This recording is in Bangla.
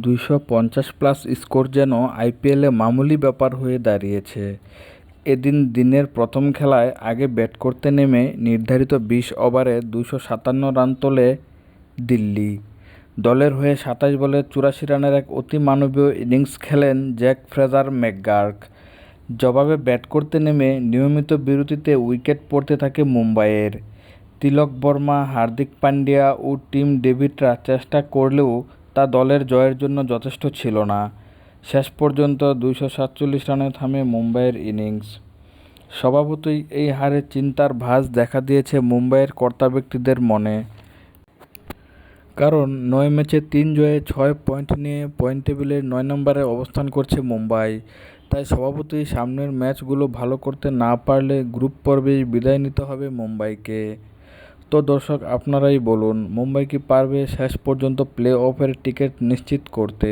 250+ স্কোর যেন আইপিএলে মামুলি ব্যাপার হয়ে দাঁড়িয়েছে। এদিন দিনের প্রথম খেলায় আগে ব্যাট করতে নেমে নির্ধারিত 20 ওভারে 257 রান তোলে দিল্লি। দলের হয়ে 27 বলে 84 রানের এক অতি মানবীয় ইনিংস খেলেন জ্যাক ফ্রেজার ম্যাকগার্ক। জবাবে ব্যাট করতে নেমে নিয়মিত বিরতিতে উইকেট পড়তে থাকে মুম্বাইয়ের। তিলক বর্মা, হার্দিক পান্ডিয়া ও টিম ডেভিডরা চেষ্টা করলেও তা দলের জয়ের জন্য যথেষ্ট ছিল না। শেষ পর্যন্ত 247 রানে থামে মুম্বাইয়ের ইনিংস। স্বভাবতই এই হারে চিন্তার ভাঁজ দেখা দিয়েছে মুম্বাইয়ের কর্তাব্যক্তিদের মনে। কারণ 9 ম্যাচে 3 জয়ে 6 পয়েন্ট নিয়ে পয়েন্ট টেবিলের 9 নম্বরে অবস্থান করছে মুম্বাই। তাই স্বভাবতই সামনের ম্যাচগুলো ভালো করতে না পারলে গ্রুপ পর্বেই বিদায় নিতে হবে মুম্বাইকে। তো দর্শক, আপনারাই বলুন, মুম্বাই কি পারবে শেষ পর্যন্ত প্লে অফের টিকিট নিশ্চিত করতে?